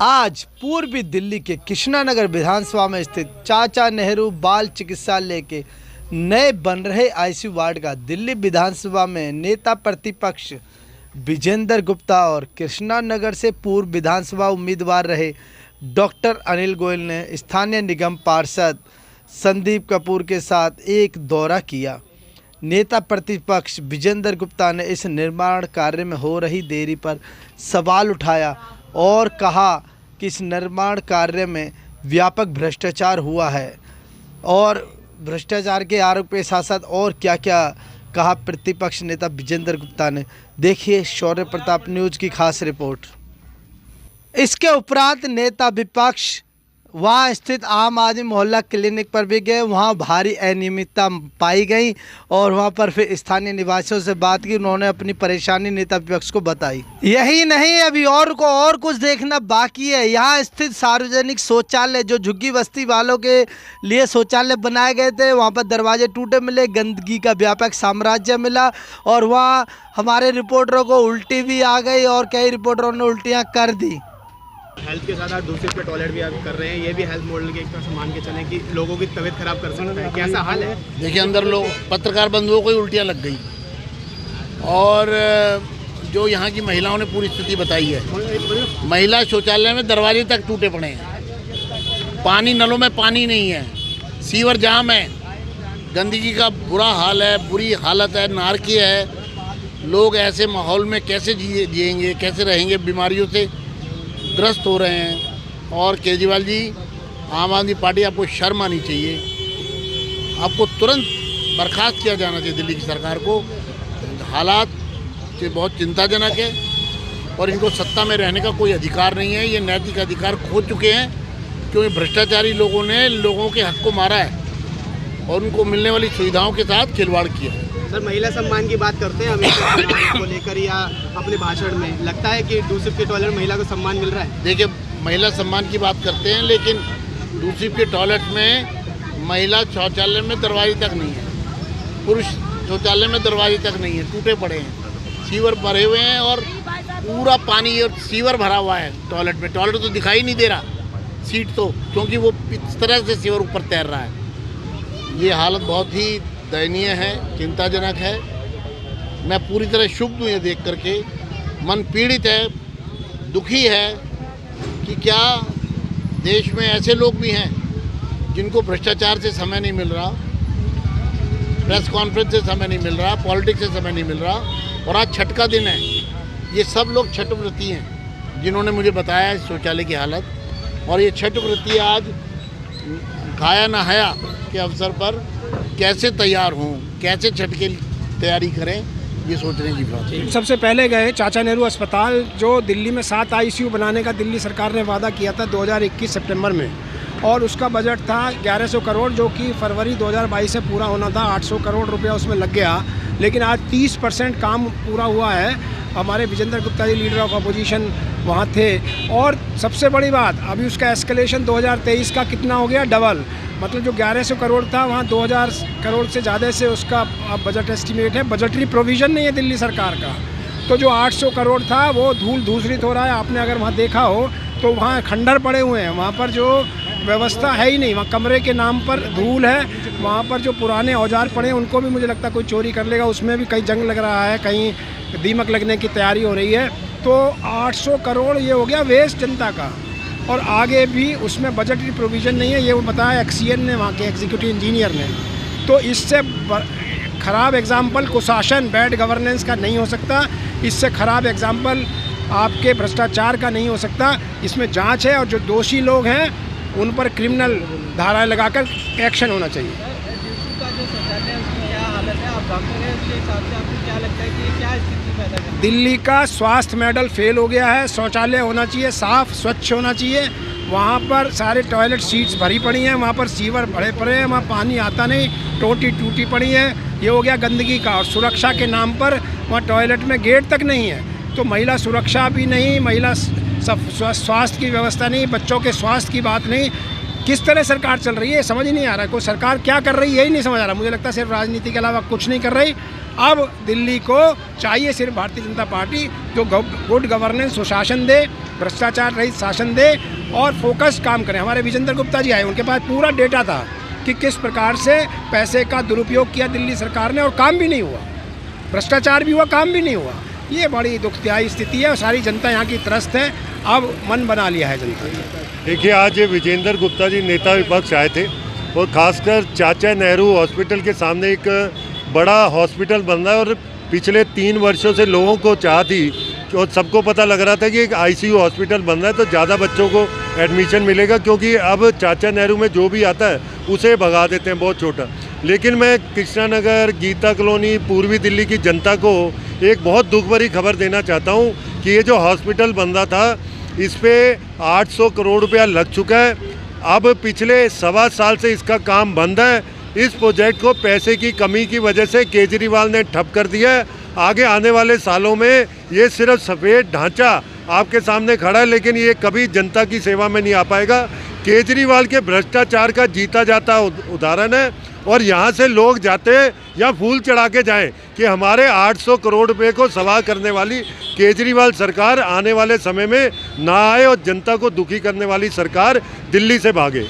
आज पूर्वी दिल्ली के कृष्णानगर विधानसभा में स्थित चाचा नेहरू बाल चिकित्सालय के नए बन रहे आईसीयू वार्ड का दिल्ली विधानसभा में नेता प्रतिपक्ष विजेंद्र गुप्ता और कृष्णानगर से पूर्व विधानसभा उम्मीदवार रहे डॉक्टर अनिल गोयल ने स्थानीय निगम पार्षद संदीप कपूर के साथ एक दौरा किया। नेता प्रतिपक्ष विजेंद्र गुप्ता ने इस निर्माण कार्य में हो रही देरी पर सवाल उठाया और कहा कि इस निर्माण कार्य में व्यापक भ्रष्टाचार हुआ है और भ्रष्टाचार के आरोप के साथ साथ और क्या क्या कहा प्रतिपक्ष नेता विजेंद्र गुप्ता ने। देखिए शौर्य प्रताप न्यूज़ की खास रिपोर्ट। इसके उपरांत नेता विपक्ष वहां स्थित आम आदमी मोहल्ला क्लिनिक पर भी गए। वहां भारी अनियमितता पाई गई और वहां पर फिर स्थानीय निवासियों से बात की। उन्होंने अपनी परेशानी नेता विपक्ष को बताई। यही नहीं, अभी और कुछ देखना बाकी है। यहां स्थित सार्वजनिक शौचालय जो झुग्गी बस्ती वालों के लिए शौचालय बनाए गए थे, वहाँ पर दरवाजे टूटे मिले, गंदगी का व्यापक साम्राज्य मिला और वहाँ हमारे रिपोर्टरों को उल्टी भी आ गई और कई रिपोर्टरों ने उल्टियाँ कर दी। हेल्थ के साथ आप दूसरे पे टॉयलेट भी आप कर रहे हैं, ये भी हेल्थ मॉडल के एक तरह से मान के चलें कि लोगों की तबीयत खराब कर सकता है। कैसा हाल है? देखिए, अंदर लोग पत्रकार बंधुओं को ही उल्टियाँ लग गई और जो यहाँ की महिलाओं ने पूरी स्थिति बताई है। महिला शौचालय में दरवाजे तक टूटे पड़े हैं, पानी नलों में पानी नहीं है, सीवर जाम है, गंदगी का बुरा हाल है, बुरी हालत है, नारकी है। लोग ऐसे माहौल में कैसे जिएंगे, कैसे रहेंगे, बीमारियों से ग्रस्त हो रहे हैं। और केजरीवाल जी, आम आदमी पार्टी, आपको शर्म आनी चाहिए। आपको तुरंत बर्खास्त किया जाना चाहिए दिल्ली की सरकार को। हालात से बहुत चिंताजनक है और इनको सत्ता में रहने का कोई अधिकार नहीं है। ये नैतिक अधिकार खो चुके हैं क्योंकि भ्रष्टाचारी लोगों ने लोगों के हक को मारा है और उनको मिलने वाली सुविधाओं के साथ खिलवाड़ किया है। सर, महिला सम्मान की बात करते हैं हमेशा को लेकर या अपने भाषण में, लगता है कि दूसरे के टॉयलेट में महिला को सम्मान मिल रहा है? देखिए, महिला सम्मान की बात करते हैं लेकिन दूसरे के टॉयलेट में महिला शौचालय में दरवाजे तक नहीं है, पुरुष शौचालय में दरवाजे तक नहीं है, टूटे पड़े हैं, सीवर भरे हुए हैं और पूरा पानी और सीवर भरा हुआ है टॉयलेट में। टॉयलेट तो दिखाई नहीं दे रहा, सीट तो, क्योंकि वो इस तरह से सीवर ऊपर तैर रहा है। ये हालत बहुत ही दयनीय है, चिंताजनक है। मैं पूरी तरह क्षुब्ध हूँ ये देख करके, मन पीड़ित है, दुखी है कि क्या देश में ऐसे लोग भी हैं जिनको भ्रष्टाचार से समय नहीं मिल रहा, प्रेस कॉन्फ्रेंस से समय नहीं मिल रहा, पॉलिटिक्स से समय नहीं मिल रहा। और आज छठ का दिन है। ये सब लोग छठव्रती हैं जिन्होंने मुझे बताया इस शौचालय की हालत, और ये छठव्रती आज खाया नहाया के अवसर पर कैसे तैयार हों, कैसे छठ की तैयारी करें, ये सोचने की बात है। सबसे पहले गए चाचा नेहरू अस्पताल, जो दिल्ली में 7 आईसीयू बनाने का दिल्ली सरकार ने वादा किया था 2021 सितंबर में, और उसका बजट था 1100 करोड़, जो कि फरवरी 2022 से पूरा होना था। 800 करोड़ रुपया उसमें लग गया, लेकिन आज 30% काम पूरा हुआ है। हमारे Vijendra Gupta ji leader of opposition वहाँ थे। और सबसे बड़ी बात, अभी उसका एस्केलेशन 2023 का कितना हो गया, डबल। मतलब जो 1100 करोड़ था वहाँ 2000 करोड़ से ज़्यादा से उसका बजट एस्टिमेट है। बजटरी प्रोविज़न नहीं है दिल्ली सरकार का। तो जो 800 करोड़ था वो धूल धूसरित हो रहा है। आपने अगर वहाँ देखा हो तो वहाँ खंडर पड़े हुए हैं, वहाँ पर जो व्यवस्था है ही नहीं। वहाँ कमरे के नाम पर धूल है। वहाँ पर जो पुराने औजार पड़े हैं उनको भी मुझे लगता है कोई चोरी कर लेगा। उसमें भी कहीं जंग लग रहा है, कहीं दीमक लगने की तैयारी हो रही है। तो 800 करोड़ ये हो गया वेस्ट जनता का, और आगे भी उसमें बजटरी प्रोविज़न नहीं है। ये वो बताया एक्सीएन ने, वहाँ के एग्जीक्यूटिव इंजीनियर ने। तो इससे ख़राब एग्जाम्पल कुशासन, बैड गवर्नेंस का नहीं हो सकता। इससे ख़राब एग्जाम्पल आपके भ्रष्टाचार का नहीं हो सकता। इसमें जांच है और जो दोषी लोग हैं उन पर क्रिमिनल धाराएं लगाकर एक्शन होना चाहिए। दिल्ली का स्वास्थ्य मॉडल फेल हो गया है। शौचालय होना चाहिए साफ़ स्वच्छ होना चाहिए। वहाँ पर सारे टॉयलेट सीट्स भरी पड़ी हैं, वहाँ पर सीवर भरे पड़े हैं, वहाँ पानी आता नहीं, टोटी टूटी पड़ी है। ये हो गया गंदगी का। और सुरक्षा के नाम पर वहाँ टॉयलेट में गेट तक नहीं है। तो महिला सुरक्षा भी नहीं, महिला स्वास्थ्य की व्यवस्था नहीं, बच्चों के स्वास्थ्य की बात नहीं। किस तरह सरकार चल रही है समझ ही नहीं आ रहा है। कोई सरकार क्या कर रही है यही नहीं समझ आ रहा। मुझे लगता है सिर्फ राजनीति के अलावा कुछ नहीं कर रही। अब दिल्ली को चाहिए सिर्फ भारतीय जनता पार्टी जो गुड गवर्नेंस, सुशासन दे, भ्रष्टाचार रहित शासन दे और फोकस काम करें। हमारे विजेंद्र गुप्ता जी आए, उनके पास पूरा डेटा था कि किस प्रकार से पैसे का दुरुपयोग किया दिल्ली सरकार ने और काम भी नहीं हुआ, भ्रष्टाचार भी हुआ, काम भी नहीं हुआ। ये बड़ी दुखदायी स्थिति है और सारी जनता यहाँ की त्रस्त है। अब मन बना लिया है जनता ने। देखिए, आज विजेंद्र गुप्ता जी नेता विपक्ष आए थे और खासकर चाचा नेहरू हॉस्पिटल के सामने एक बड़ा हॉस्पिटल बन रहा है और पिछले 3 वर्षों से लोगों को चाह थी और सबको पता लग रहा था कि एक आईसीयू हॉस्पिटल बन रहा है तो ज़्यादा बच्चों को एडमिशन मिलेगा, क्योंकि अब चाचा नेहरू में जो भी आता है उसे भगा देते हैं बहुत छोटा। लेकिन मैं कृष्णा नगर, गीता कॉलोनी, पूर्वी दिल्ली की जनता को एक बहुत दुख भरी खबर देना चाहता हूँ कि ये जो हॉस्पिटल बन रहा था इस पर 800 करोड़ रुपया लग चुका है। अब पिछले 1.25 साल से इसका काम बंद है। इस प्रोजेक्ट को पैसे की कमी की वजह से केजरीवाल ने ठप कर दिया है। आगे आने वाले सालों में ये सिर्फ सफ़ेद ढांचा आपके सामने खड़ा है, लेकिन ये कभी जनता की सेवा में नहीं आ पाएगा। केजरीवाल के भ्रष्टाचार का जीता जाता उदाहरण है और यहाँ से लोग जाते या फूल चढ़ा के जाएं कि हमारे 800 करोड़ रुपए को सवाह करने वाली केजरीवाल सरकार आने वाले समय में ना आए और जनता को दुखी करने वाली सरकार दिल्ली से भागे।